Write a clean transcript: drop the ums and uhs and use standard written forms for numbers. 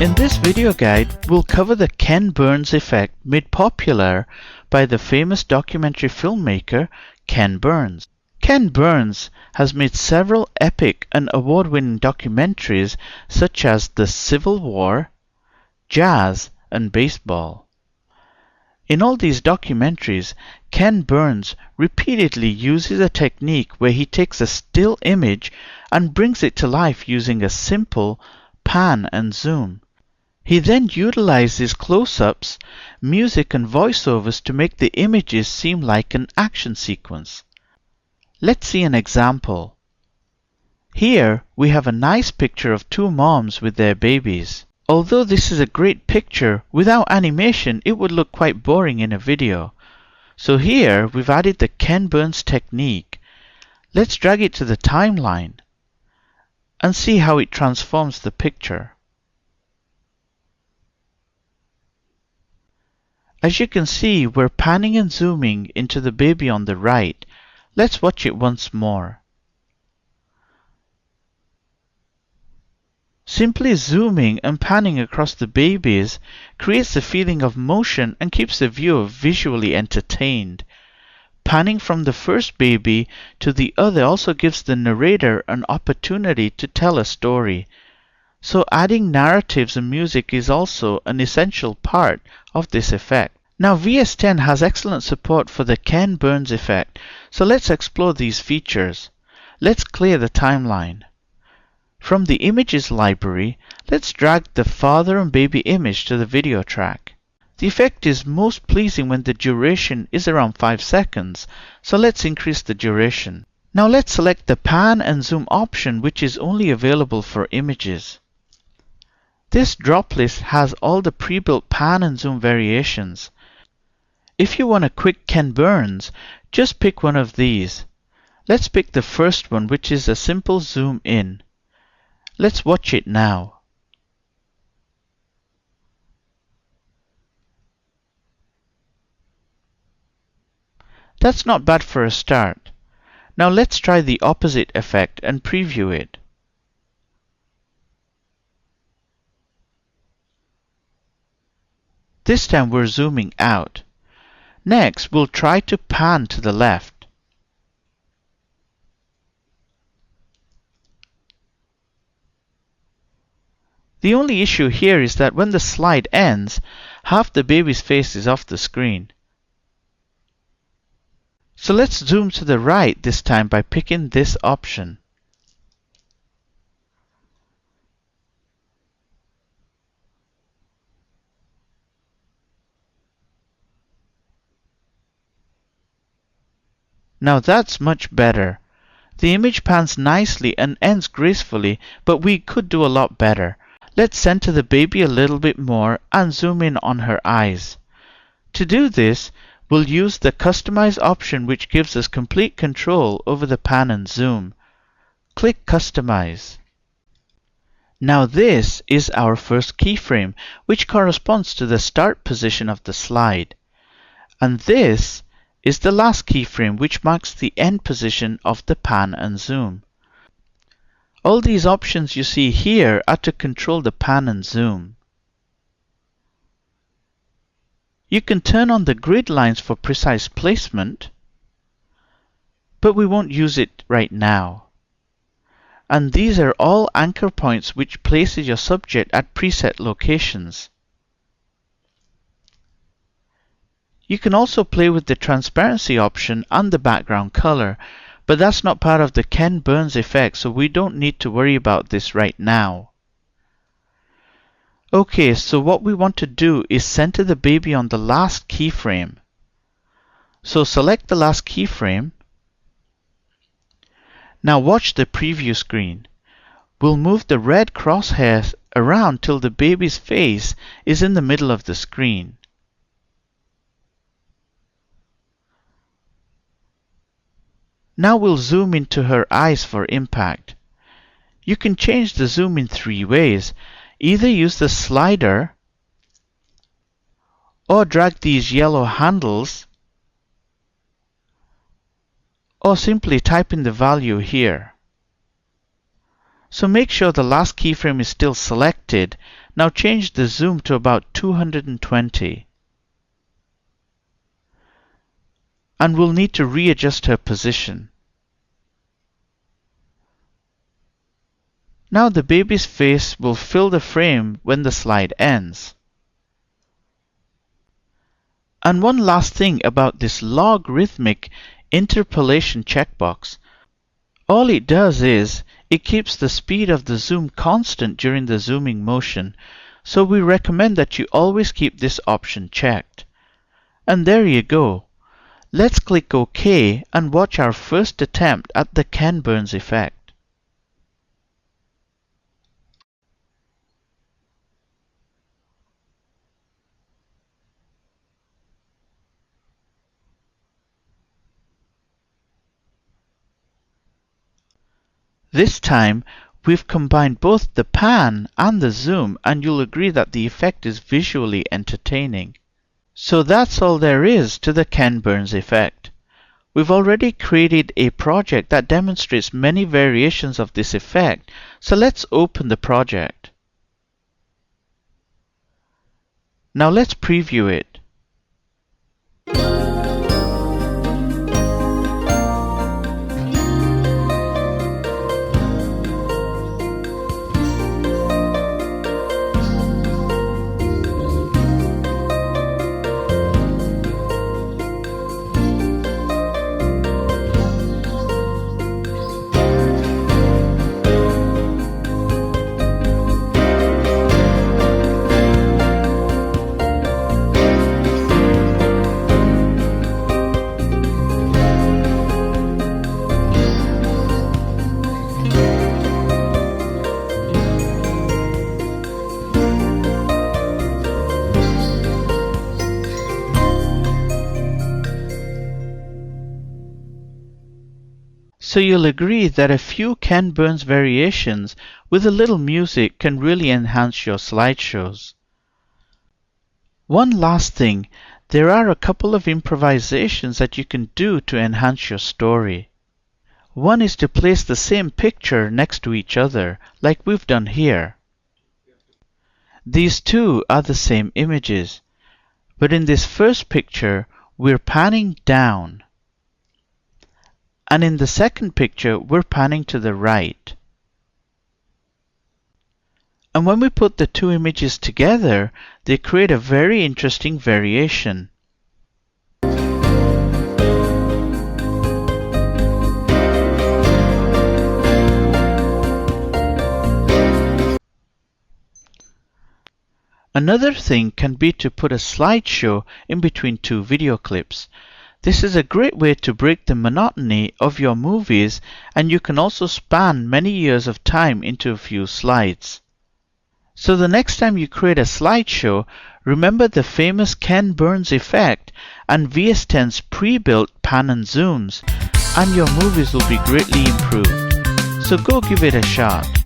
In this video guide, we'll cover the Ken Burns effect made popular by the famous documentary filmmaker Ken Burns. Ken Burns has made several epic and award-winning documentaries such as The Civil War, Jazz, and Baseball. In all these documentaries, Ken Burns repeatedly uses a technique where he takes a still image and brings it to life using a simple pan and zoom. He then utilizes close-ups, music and voiceovers to make the images seem like an action sequence. Let's see an example. Here we have a nice picture of two moms with their babies. Although this is a great picture, without animation it would look quite boring in a video. So here we've added the Ken Burns technique. Let's drag it to the timeline and see how it transforms the picture. As you can see, we're panning and zooming into the baby on the right. Let's watch it once more. Simply zooming and panning across the babies creates a feeling of motion and keeps the viewer visually entertained. Panning from the first baby to the other also gives the narrator an opportunity to tell a story. So adding narratives and music is also an essential part of this effect. Now VS10 has excellent support for the Ken Burns effect, so let's explore these features. Let's clear the timeline. From the images library, let's drag the father and baby image to the video track. The effect is most pleasing when the duration is around 5 seconds, so let's increase the duration. Now let's select the pan and zoom option, which is only available for images. This drop list has all the pre-built pan and zoom variations. If you want a quick Ken Burns, just pick one of these. Let's pick the first one, which is a simple zoom in. Let's watch it now. That's not bad for a start. Now let's try the opposite effect and preview it. This time we're zooming out. Next, we'll try to pan to the left. The only issue here is that when the slide ends, half the baby's face is off the screen. So let's zoom to the right this time by picking this option. Now that's much better. The image pans nicely and ends gracefully, but we could do a lot better. Let's center the baby a little bit more and zoom in on her eyes. To do this, we'll use the Customize option, which gives us complete control over the pan and zoom. Click Customize. Now this is our first keyframe, which corresponds to the start position of the slide. And this is the last keyframe, which marks the end position of the pan and zoom. All these options you see here are to control the pan and zoom. You can turn on the grid lines for precise placement, but we won't use it right now. And these are all anchor points which places your subject at preset locations. You can also play with the transparency option and the background color, but that's not part of the Ken Burns effect, so we don't need to worry about this right now. Okay, so what we want to do is center the baby on the last keyframe. So select the last keyframe. Now watch the preview screen. We'll move the red crosshairs around till the baby's face is in the middle of the screen. Now we'll zoom into her eyes for impact. You can change the zoom in 3 ways. Either use the slider or drag these yellow handles, or simply type in the value here. So make sure the last keyframe is still selected. Now change the zoom to about 220. And we'll need to readjust her position. Now the baby's face will fill the frame when the slide ends. And one last thing about this logarithmic interpolation checkbox. All it does is, it keeps the speed of the zoom constant during the zooming motion, so we recommend that you always keep this option checked. And there you go. Let's click OK and watch our first attempt at the Ken Burns effect. This time, we've combined both the pan and the zoom, and you'll agree that the effect is visually entertaining. So that's all there is to the Ken Burns effect. We've already created a project that demonstrates many variations of this effect, so let's open the project. Now let's preview it. So you'll agree that a few Ken Burns variations with a little music can really enhance your slideshows. One last thing, there are a couple of improvisations that you can do to enhance your story. One is to place the same picture next to each other, like we've done here. These two are the same images, but in this first picture, we're panning down. And in the second picture, we're panning to the right. And when we put the two images together, they create a very interesting variation. Another thing can be to put a slideshow in between two video clips. This is a great way to break the monotony of your movies, and you can also span many years of time into a few slides. So the next time you create a slideshow, remember the famous Ken Burns effect and VS10's pre-built pan and zooms, and your movies will be greatly improved. So go give it a shot.